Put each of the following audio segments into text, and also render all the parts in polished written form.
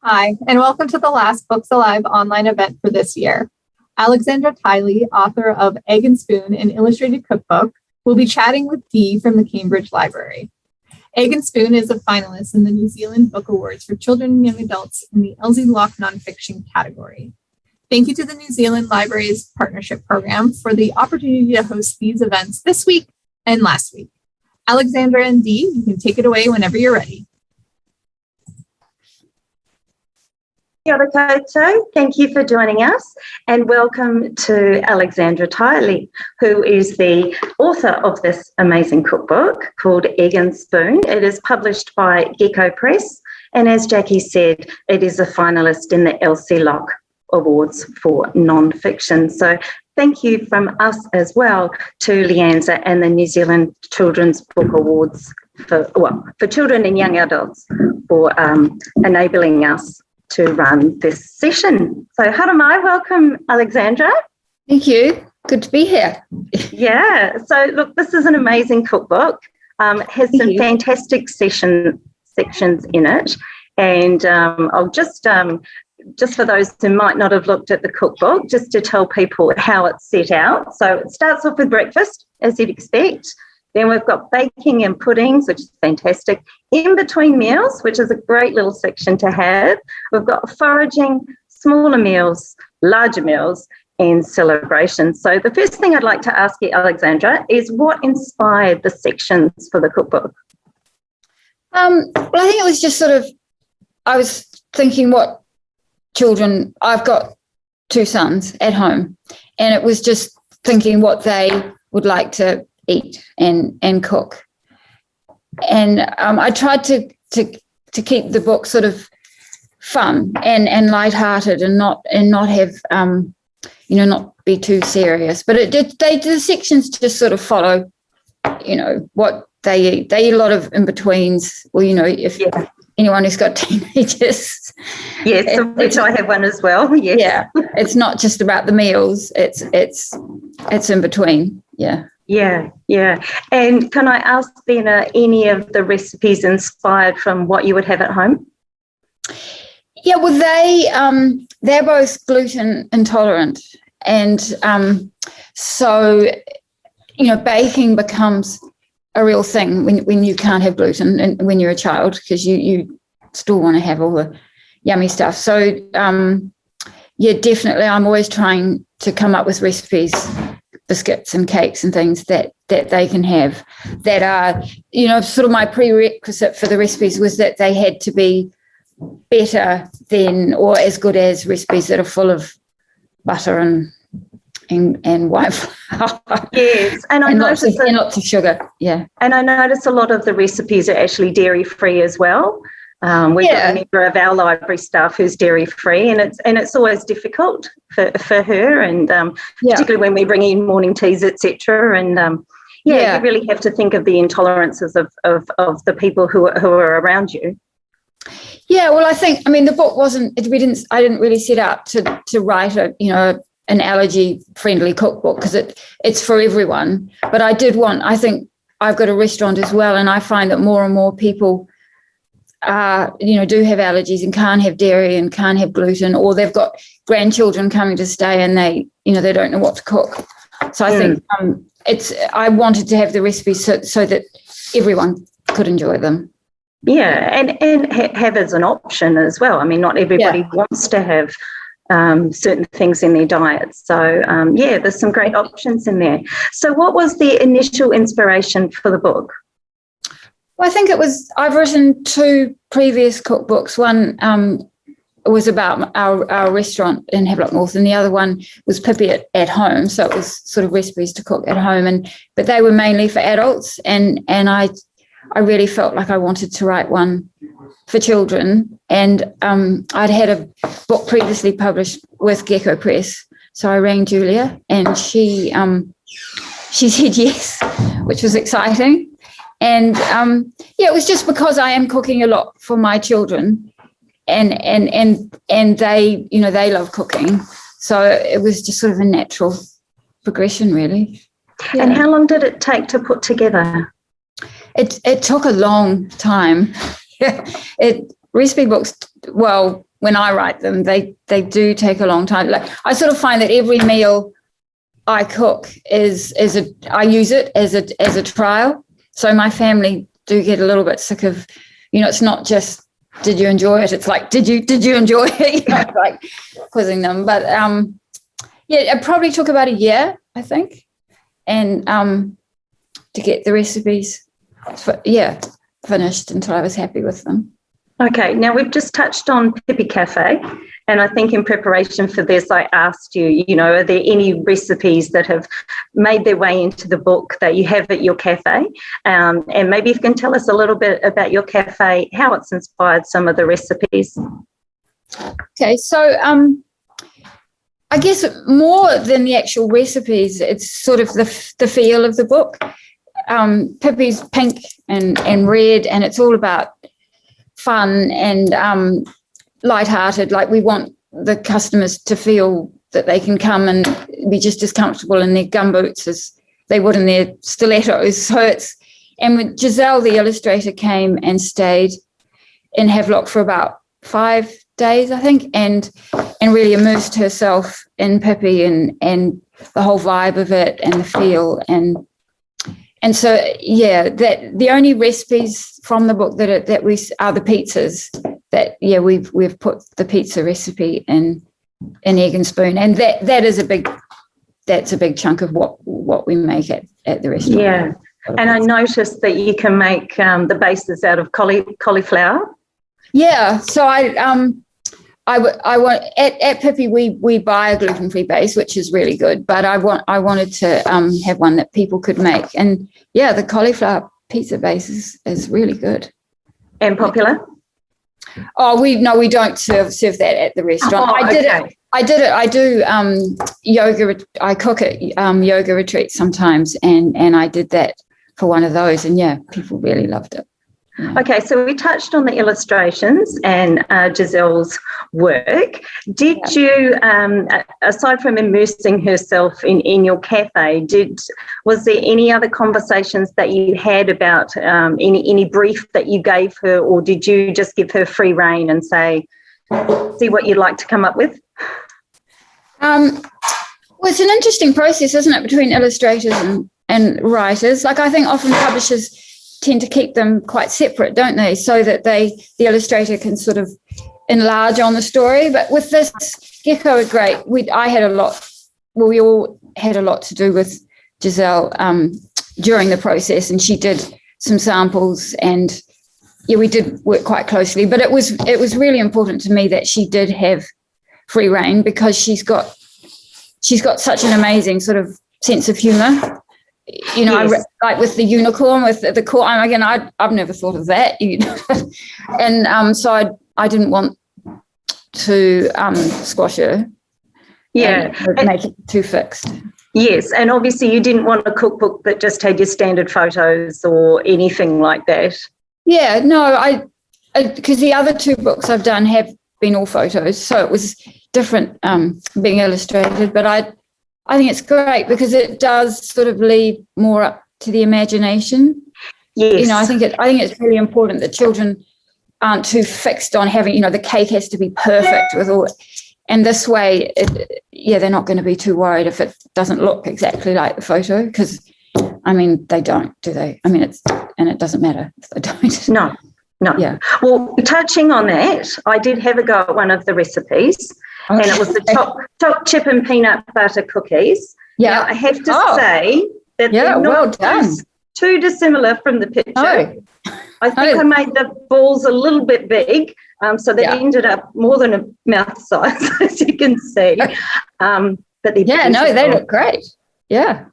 Hi, and welcome to the last Books Alive online event for this year. Alexandra Tylee, author of Egg and Spoon, an Illustrated Cookbook, will be chatting with Dee from the Cambridge Library. Egg and Spoon is a finalist in the New Zealand Book Awards for children and young adults in the LZ Lock nonfiction category. Thank you to the New Zealand Libraries Partnership Program for the opportunity to host these events this week and last week. Alexandra and Dee, you can take it away whenever you're ready. Kia ora koutou. Thank you for joining us, and welcome to Alexandra Tylee, who is the author of this amazing cookbook called Egg and Spoon. It is published by Gecko Press, and as Jackie said, it is a finalist in the LC Lock Awards for non-fiction. So thank you from us as well to LIANZA and the New Zealand Children's Book Awards for children and young adults for enabling us to run this session. So haramai, welcome Alexandra. Thank you. Good to be here. Yeah, so look, this is an amazing cookbook. It has some fantastic sections in it. And I'll just for those who might not have looked at the cookbook, just to tell people how it's set out. So it starts off with breakfast, as you'd expect. Then we've got baking and puddings, which is fantastic. In between meals, which is a great little section to have. We've got foraging, smaller meals, larger meals, and celebrations. So the first thing I'd like to ask you, Alexandra, is what inspired the sections for the cookbook? Well, I think it was just I was thinking what children, I've got two sons at home, and it was just thinking what they would like to eat and cook. And I tried to keep the book sort of fun and lighthearted and not have not be too serious. But the sections just sort of follow, what they eat. They eat a lot of in-betweens. Well, anyone who's got teenagers. Yes, which I have one as well. Yes. Yeah, it's not just about the meals. It's in between. Yeah. Yeah. And can I ask then, are any of the recipes inspired from what you would have at home? Yeah, well, they're both gluten intolerant, and so baking becomes a real thing when you can't have gluten and when you're a child, because you still want to have all the yummy stuff. So definitely, I'm always trying to come up with recipes, biscuits and cakes and things that they can have that are, sort of my prerequisite for the recipes was that they had to be better than or as good as recipes that are full of butter and white flour. Yes, and lots of sugar. Yeah, and I notice a lot of the recipes are actually dairy free as well. We've got a member of our library staff who's dairy free, and it's always difficult for her, and particularly when we bring in morning teas, etc. And you really have to think of the intolerances of the people who are around you. Yeah, well, the book I didn't really set out to write an allergy friendly cookbook, because it's for everyone. But I think I've got a restaurant as well, and I find that more and more people do have allergies and can't have dairy and can't have gluten, or they've got grandchildren coming to stay and they don't know what to cook. So I think I wanted to have the recipes so that everyone could enjoy them. Yeah, and have as an option as well. I mean, not everybody wants to have certain things in their diet. So, there's some great options in there. So what was the initial inspiration for the book? Well, I think I've written two previous cookbooks. One was about our restaurant in Havelock North, and the other one was Pippi at home. So it was sort of recipes to cook at home, but they were mainly for adults. And I really felt like I wanted to write one for children. And I'd had a book previously published with Gecko Press, so I rang Julia, and she said yes, which was exciting. And it was just because I am cooking a lot for my children, and they they love cooking, so it was just sort of a natural progression, really. Yeah. And how long did it take to put together? It took a long time. recipe books, well, when I write them, they do take a long time. Like, I sort of find that every meal I cook I use it as a trial. So my family do get a little bit sick of, it's not just, did you enjoy it? It's like, did you enjoy it? Like quizzing them. But it probably took about a year, I think, and to get the recipes, finished until I was happy with them. Okay, now we've just touched on Pippi Cafe, and I think in preparation for this, I asked you, are there any recipes that have made their way into the book that you have at your cafe? And maybe if you can tell us a little bit about your cafe, how it's inspired some of the recipes. Okay, so I guess more than the actual recipes, it's sort of the feel of the book. Pippi's pink and red, and it's all about fun and lighthearted. Like, we want the customers to feel that they can come and be just as comfortable in their gumboots as they would in their stilettos. So and when Giselle, the illustrator, came and stayed in Havelock for about 5 days, I think, and really immersed herself in Pippi and the whole vibe of it and the feel. And so, that the only recipes from the book that we are the pizzas. That we've put the pizza recipe in Egg and Spoon, and that's a big chunk of what we make at the restaurant. Yeah, and I noticed that you can make the bases out of cauliflower. Yeah, so I want at Pippi we buy a gluten-free base, which is really good, but I wanted to have one that people could make, and the cauliflower pizza base is really good and popular. Oh, we don't serve that at the restaurant. Oh, I did it. I do yoga. I cook at yoga retreats sometimes, and I did that for one of those, and people really loved it. Yeah. Okay, so we touched on the illustrations and Giselle's work. Did you, aside from immersing herself in your cafe, was there any other conversations that you had about any brief that you gave her, or did you just give her free rein and say, see what you'd like to come up with? Well, it's an interesting process, isn't it, between illustrators and writers? Like, I think often publishers tend to keep them quite separate, don't they? So that the illustrator can sort of enlarge on the story. But with this, Gecko are great. We all had a lot to do with Giselle during the process, and she did some samples, and we did work quite closely. But it was really important to me that she did have free rein, because she's got such an amazing sort of sense of humour. Yes. Like with the unicorn, with the core. Again, I've never thought of that, and so I didn't want to squash her. Yeah, and make it too fixed. Yes, and obviously you didn't want a cookbook that just had your standard photos or anything like that. Yeah, no, because the other two books I've done have been all photos, so it was different being illustrated. But I think it's great because it does sort of leave more up to the imagination. Yes. I think it's really important that children aren't too fixed on having, the cake has to be perfect with all. And this way, they're not going to be too worried if it doesn't look exactly like the photo, because, they don't, do they? And it doesn't matter if they don't. No. Yeah. Well, touching on that, I did have a go at one of the recipes. Okay. And it was the top chip and peanut butter cookies. Yeah. Now, I have to say that they're not too dissimilar from the picture. Oh. I think I made the balls a little bit big, so they ended up more than a mouth size, as you can see. But they look great. Yeah.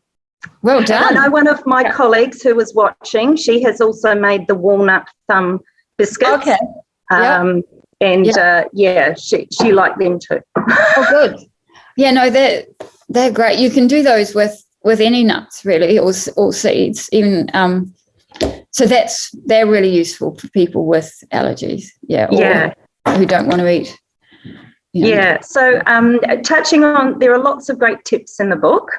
Well done. And I know one of my colleagues who was watching, she has also made the walnut thumb biscuits. Okay. She liked them too. Oh, good. Yeah, no, they're great. You can do those with any nuts really, or seeds, even. So they're really useful for people with allergies. Or who don't want to eat. Yeah. So touching on, there are lots of great tips in the book.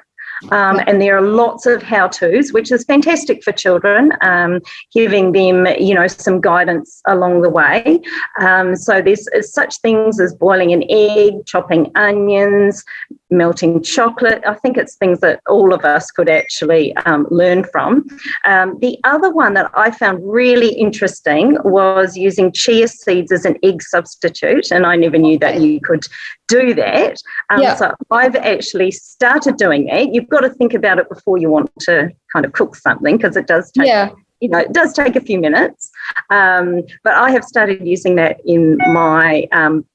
And there are lots of how-tos, which is fantastic for children, giving them, some guidance along the way. So there's such things as boiling an egg, chopping onions, melting chocolate. I think it's things that all of us could actually learn from. The other one that I found really interesting was using chia seeds as an egg substitute, and I never knew that you could do that. So I've actually started doing that. You've got to think about it before you want to kind of cook something, because it does take it does take a few minutes. But I have started using that in my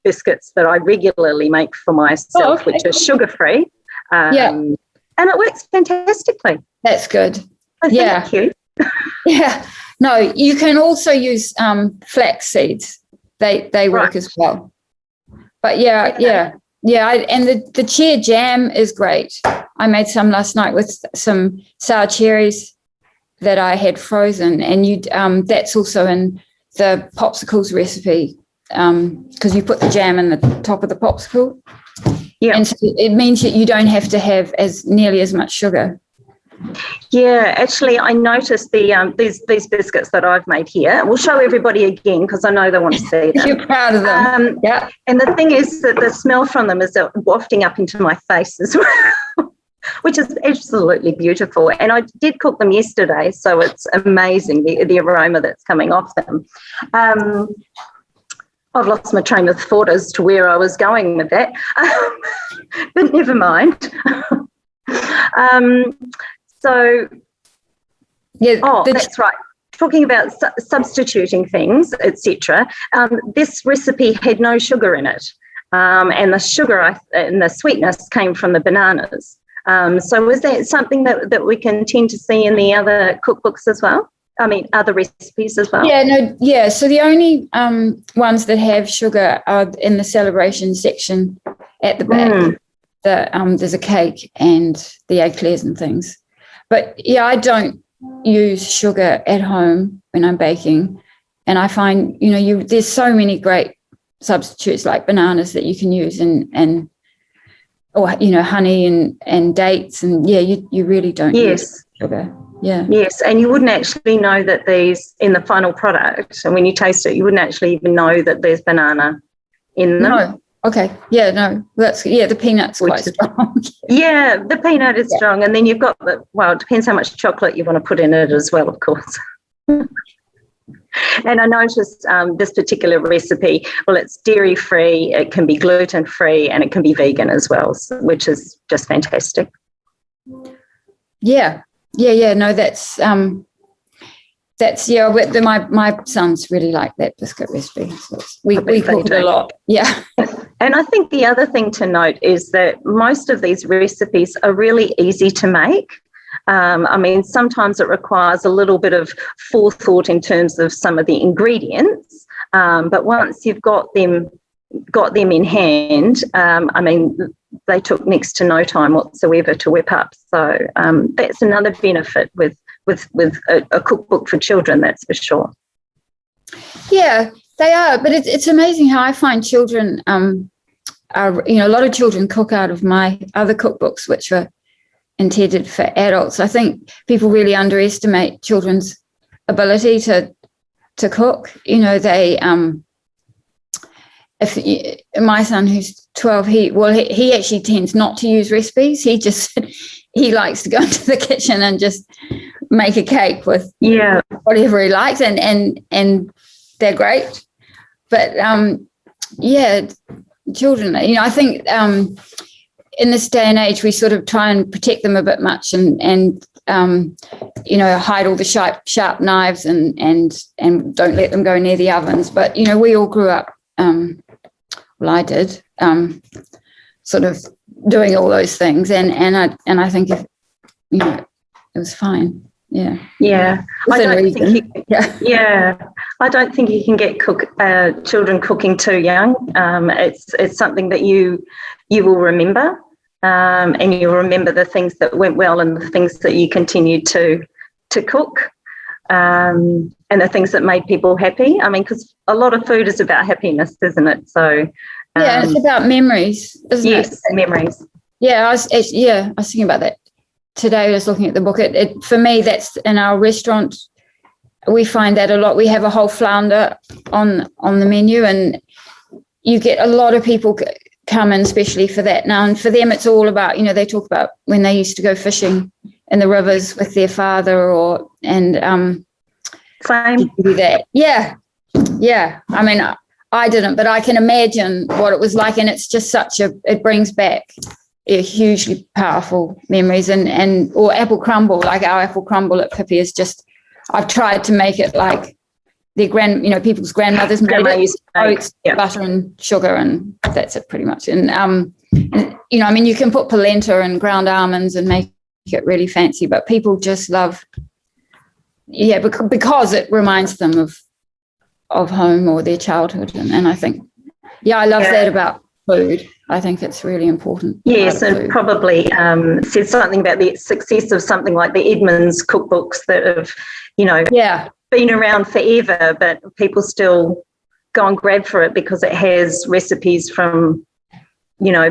biscuits that I regularly make for myself, which are sugar-free. And it works fantastically. That's good. Thank you. Yeah. No, you can also use flax seeds. They work as well. But and the chia jam is great. I made some last night with some sour cherries that I had frozen, and that's also in the popsicles recipe, because you put the jam in the top of the popsicle. Yeah, and so it means that you don't have to have nearly as much sugar. Yeah, actually, I noticed these biscuits that I've made here. We'll show everybody again because I know they want to see them. You're proud of them. Yeah. And the thing is that the smell from them is wafting up into my face as well, which is absolutely beautiful. And I did cook them yesterday, so it's amazing, the aroma that's coming off them. I've lost my train of thought as to where I was going with that, but never mind. That's right. Talking about substituting things, etc. This recipe had no sugar in it, and the sugar and the sweetness came from the bananas. So is that something that we can tend to see in the other cookbooks as well? I mean, other recipes as well? Yeah. So the only ones that have sugar are in the celebration section at the back. There's a cake and the eclairs and things. But, I don't use sugar at home when I'm baking. And I find, there's so many great substitutes like bananas that you can use or honey and dates. And, you really don't use sugar. Yeah. Yes, and you wouldn't actually know that these in the final product. And when you taste it, you wouldn't actually even know that there's banana in them. No. Okay. Yeah, no. The peanut's quite strong. Yeah, the peanut is strong. And then you've got it depends how much chocolate you want to put in it as well, of course. And I noticed this particular recipe, it's dairy-free, it can be gluten-free, and it can be vegan as well, which is just fantastic. Yeah. No, that's my sons really like that biscuit recipe. So we cook it a lot. Yeah. And I think the other thing to note is that most of these recipes are really easy to make. I mean, sometimes it requires a little bit of forethought in terms of some of the ingredients, but once you've got them in hand, I mean, they took next to no time whatsoever to whip up. So that's another benefit with a cookbook for children, that's for sure. Yeah, they are. But it's amazing how I find children, a lot of children cook out of my other cookbooks, which are intended for adults. I think people really underestimate children's ability to cook. My son, who's 12, he actually tends not to use recipes. He likes to go into the kitchen and just make a cake with whatever he likes, and they're great. But children, I think in this day and age we sort of try and protect them a bit much and hide all the sharp knives and don't let them go near the ovens. But we all grew up. I did sort of doing all those things, and I think if it was fine. Yeah. I don't think you can get children cooking too young. It's something that you will remember, and you'll remember the things that went well and the things that you continued to cook. And the things that made people happy. I mean, because a lot of food is about happiness, isn't it? So it's about memories, isn't it? Yes, memories. Yeah, I was thinking about that today, I was looking at the book. For me, that's in our restaurant. We find that a lot. We have a whole flounder on the menu, and you get a lot of people come in, especially for that now. And for them, it's all about, they talk about when they used to go fishing in the rivers with their father, Same. do that. Yeah. I mean, I didn't, but I can imagine what it was like, and it's just it brings back hugely powerful memories. Or apple crumble, like our apple crumble at Pippi is just, I've tried to make it like their people's grandmothers made it, oats, butter and sugar, and that's it pretty much. And you can put polenta and ground almonds and make it really fancy, but people just love, because it reminds them of home or their childhood. And I think, I love that about food. I think it's really important. Yes, and probably said something about the success of something like the Edmonds cookbooks that have, been around forever, but people still go and grab for it because it has recipes from,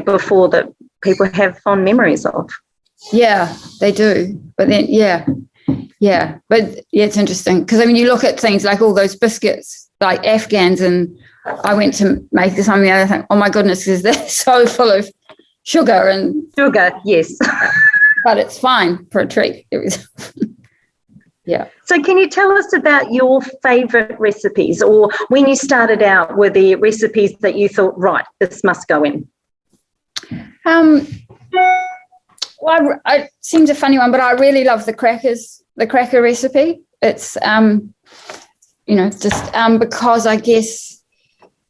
before that people have fond memories of. Yeah, they do. But then, but it's interesting because, you look at things like all those biscuits, like Afghans, and I went to make something the other thing. Oh my goodness, is that so full of sugar yes. But it's fine for a treat. It was yeah. So can you tell us about your favourite recipes, or when you started out, were there recipes that you thought, right, this must go in? Well, it seems a funny one, but I really love the cracker recipe. It's just because I guess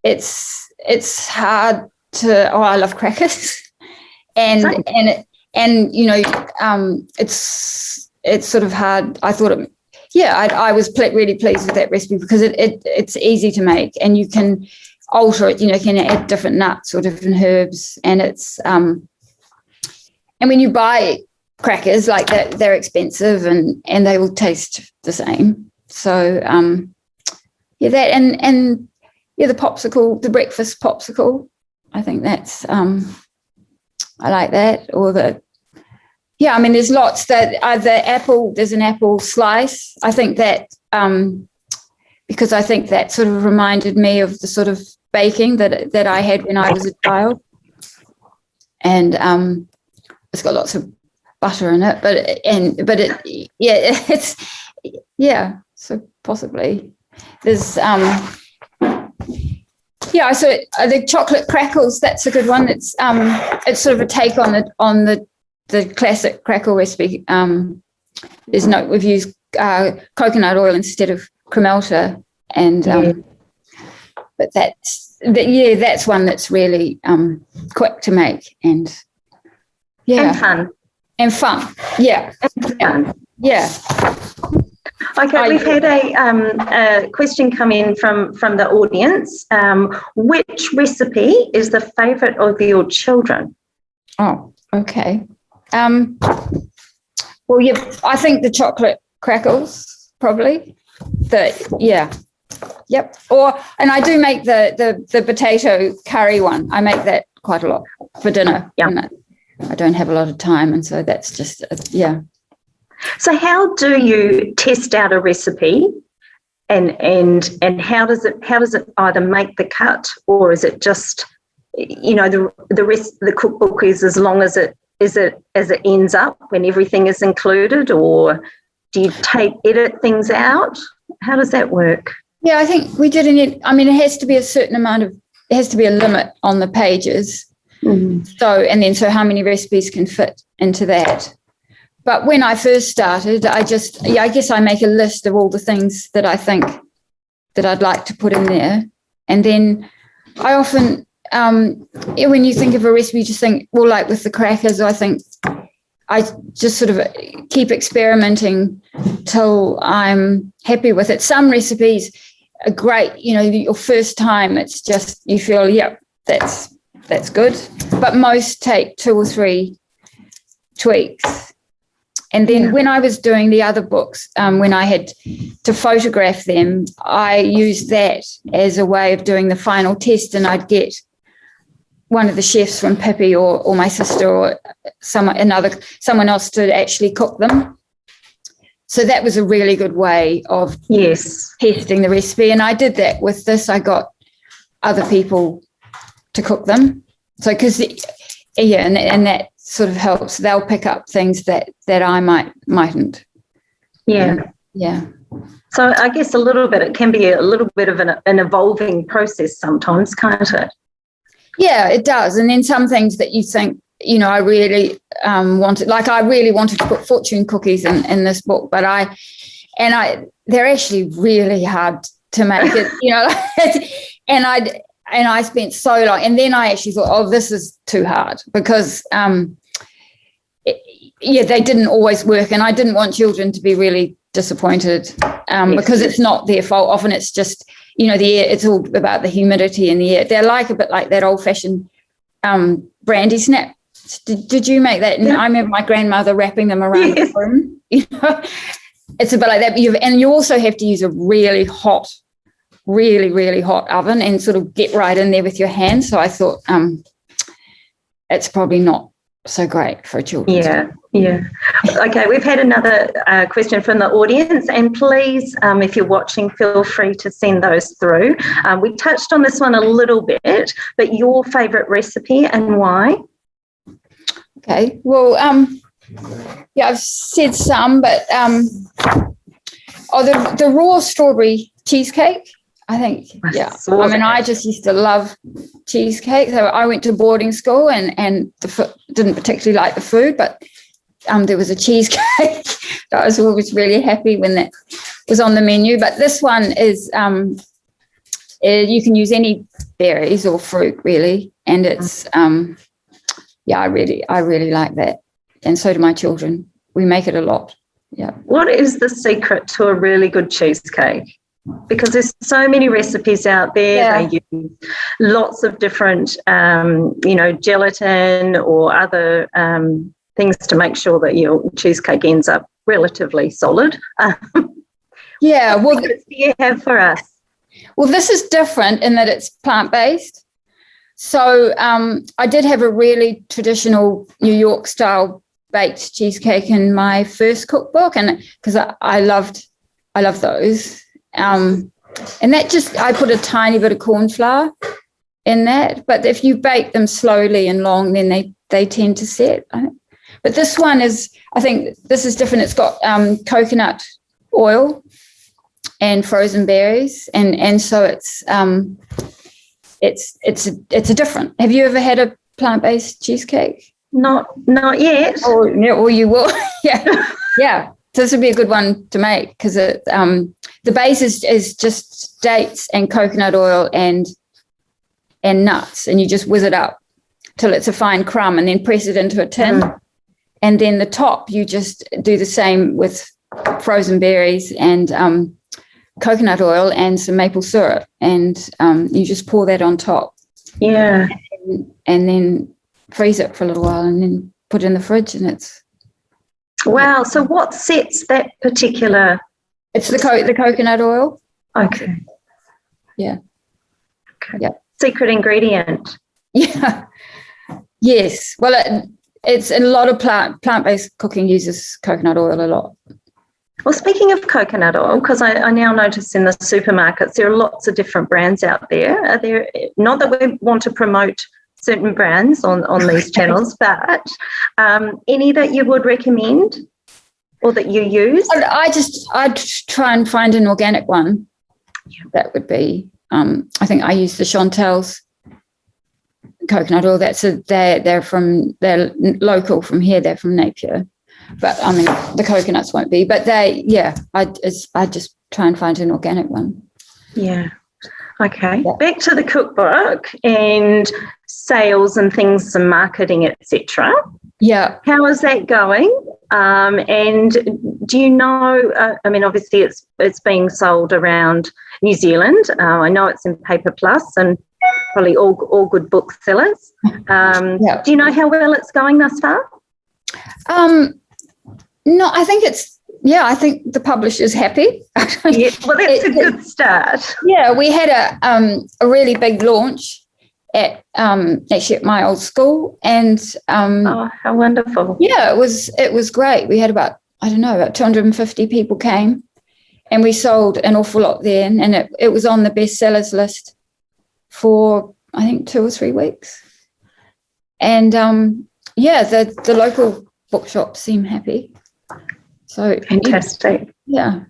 it's hard to. Oh, I love crackers, it's sort of hard. I thought I was really pleased with that recipe because it's easy to make, and you can alter it. You can add different nuts or different herbs, and it's and when you buy crackers like that, they're expensive and they will taste the same. So that and the popsicle, the breakfast popsicle. I think that's I like that. Or there's lots that there's an apple slice. I think that because I think that sort of reminded me of the sort of baking that I had when I was a child. And it's got lots of butter in it, so possibly there's so the chocolate crackles, that's a good one. It's sort of a take on the classic crackle recipe. We've used coconut oil instead of cremelta, and but that's one that's really quick to make and fun. Yeah. Okay, we've had a question come in from the audience. Which recipe is the favourite of your children? Oh, okay. I think the chocolate crackles probably. Yep. And I do make the potato curry one. I make that quite a lot for dinner. Yeah. I don't have a lot of time, and so that's just So how do you test out a recipe, and how does it either make the cut, or is it just the rest of the cookbook is as long as it ends up when everything is included, or do you edit things out? How does that work? Yeah, I think we did it has to be a certain amount it has to be a limit on the pages. Mm-hmm. So how many recipes can fit into that? But when I first started, I guess I make a list of all the things that I think that I'd like to put in there. And then I often, when you think of a recipe, you just think, well, like with the crackers, I think I just sort of keep experimenting till I'm happy with it. Some recipes are great, your first time, it's just, you feel, that's good. But most take 2 or 3 tweaks. And then when I was doing the other books, when I had to photograph them, I used that as a way of doing the final test, and I'd get one of the chefs from Pippi or my sister or someone else to actually cook them. So that was a really good way of testing the recipe. And I did that with this. I got other people to cook them. So because, and that sort of helps. They'll pick up things that I mightn't. Yeah. Yeah. So I guess it can be a little bit of an evolving process sometimes, can't it? Yeah, it does. And then some things that you think, I really wanted, like I really wanted to put fortune cookies in this book, but they're actually really hard to make it, and I spent so long, and then I actually thought, oh, this is too hard because, they didn't always work, and I didn't want children to be really disappointed because it's not their fault. Often it's just, the air, it's all about the humidity in the air. They're like a bit like that old-fashioned brandy snap. Did you make that? And I remember my grandmother wrapping them around the room. It's a bit like that. And you also have to use a really hot oven and sort of get right in there with your hands. So I thought it's probably not so great for children. Yeah. Okay, we've had another question from the audience, and please, if you're watching, feel free to send those through. We touched on this one a little bit, but your favourite recipe and why? Okay, well, I've said some, but the raw strawberry cheesecake, I think, I just used to love cheesecake. So I went to boarding school and didn't particularly like the food, but there was a cheesecake. I was always really happy when that was on the menu. But this one is, you can use any berries or fruit really, and it's I really like that, and so do my children. We make it a lot. Yeah. What is the secret to a really good cheesecake? Because there's so many recipes out there. Yeah. They use lots of different, gelatin or other things to make sure that your cheesecake ends up relatively solid. Yeah. What secrets do you have for us? Well, this is different in that it's plant-based. So I did have a really traditional New York style baked cheesecake in my first cookbook, and because I loved those. And that I put a tiny bit of corn flour in that, but if you bake them slowly and long, then they tend to set. But this one I think this is different. It's got coconut oil and frozen berries, and so it's a different. Have you ever had a plant-based cheesecake? Not yet. Oh, yeah, well, you will. Yeah. So this would be a good one to make because the base is just dates and coconut oil and nuts, and you just whiz it up till it's a fine crumb, and then press it into a tin. And then the top, you just do the same with frozen berries and coconut oil and some maple syrup, and you just pour that on top. Yeah. And then freeze it for a little while, and then put it in the fridge, and it's. Wow. So what sets that particular? It's the coconut oil. Okay. Yeah. Okay. Yeah. Secret ingredient. Yeah. Yes. Well, it's a lot of plant-based cooking uses coconut oil a lot. Well, speaking of coconut oil, because I now notice in the supermarkets there are lots of different brands out there. Are there? Not that we want to promote certain brands on these channels, but any that you would recommend or that you use? I'd try and find an organic one. Yeah. That would be. I think I use the Chantel's coconut oil. They're local from here. They're from Napier, but I mean the coconuts won't be. But I just try and find an organic one. Yeah. Okay. Yeah. Back to the cookbook and sales and things and marketing, etc. Yeah. How is that going? And do you know, obviously it's being sold around New Zealand. I know it's in Paper Plus and probably all good booksellers. Yeah. Do you know how well it's going thus far? No, I think I think the publisher's happy. Yeah, well, that's a good start. Yeah, we had a really big launch actually at my old school, and Oh, how wonderful. yeah, it was great. We had about 250 people came, and we sold an awful lot there, and it was on the bestsellers list for I think 2 or 3 weeks. And the local bookshops seem happy. So Fantastic. yeah.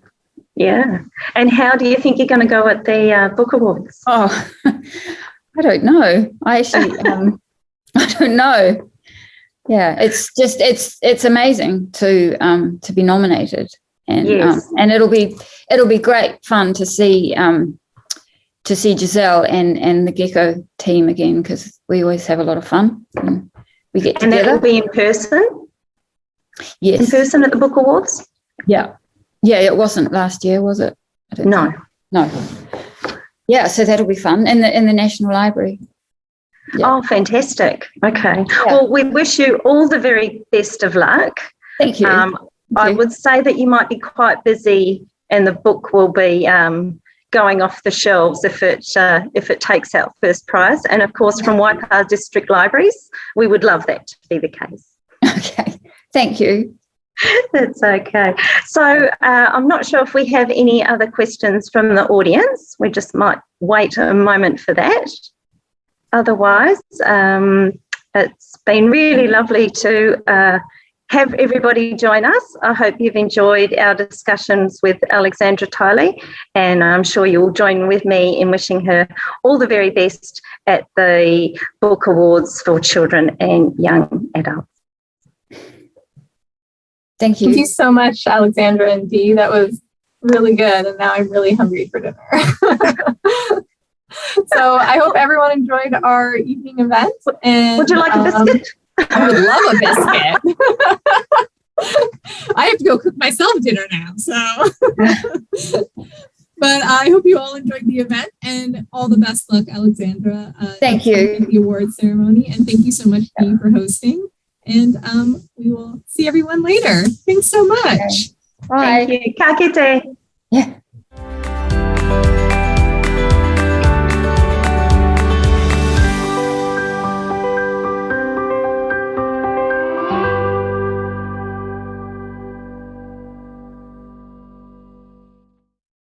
Yeah. And how do you think you're going to go at the book awards? Oh, I don't know. I actually I don't know. Yeah, it's amazing to be nominated, and Yes. and it'll be great fun to see Giselle and the Gecko team again, because we always have a lot of fun. And we get And that together. will be in person? Yes. In person at the book awards? Yeah. Yeah, it wasn't last year, was it? I don't No. think. No. Yeah, so that'll be fun in the National Library. Yeah. Oh, fantastic. Okay. Yeah. Well, we wish you all the very best of luck. Thank you. I would say that you might be quite busy, and the book will be going off the shelves if it takes out first prize. And of course, from Waipa District Libraries, we would love that to be the case. Okay. Thank you. That's okay. So I'm not sure if we have any other questions from the audience. We just might wait a moment for that. Otherwise, it's been really lovely to have everybody join us. I hope you've enjoyed our discussions with Alexandra Tylee, and I'm sure you'll join with me in wishing her all the very best at the Book Awards for Children and Young Adults. Thank you. Thank you so much, Alexandra and Dee. That was really good. And now I'm really hungry for dinner. So I hope everyone enjoyed our evening event. And Would you like a biscuit? I would love a biscuit. I have to go cook myself dinner now. So, but I hope you all enjoyed the event, and all the best luck, Alexandra. Thank you. In the award ceremony. And thank you so much, Dee, for hosting. And we will see everyone later. Thanks so much. Bye. Thank you. Ka kite. Yeah.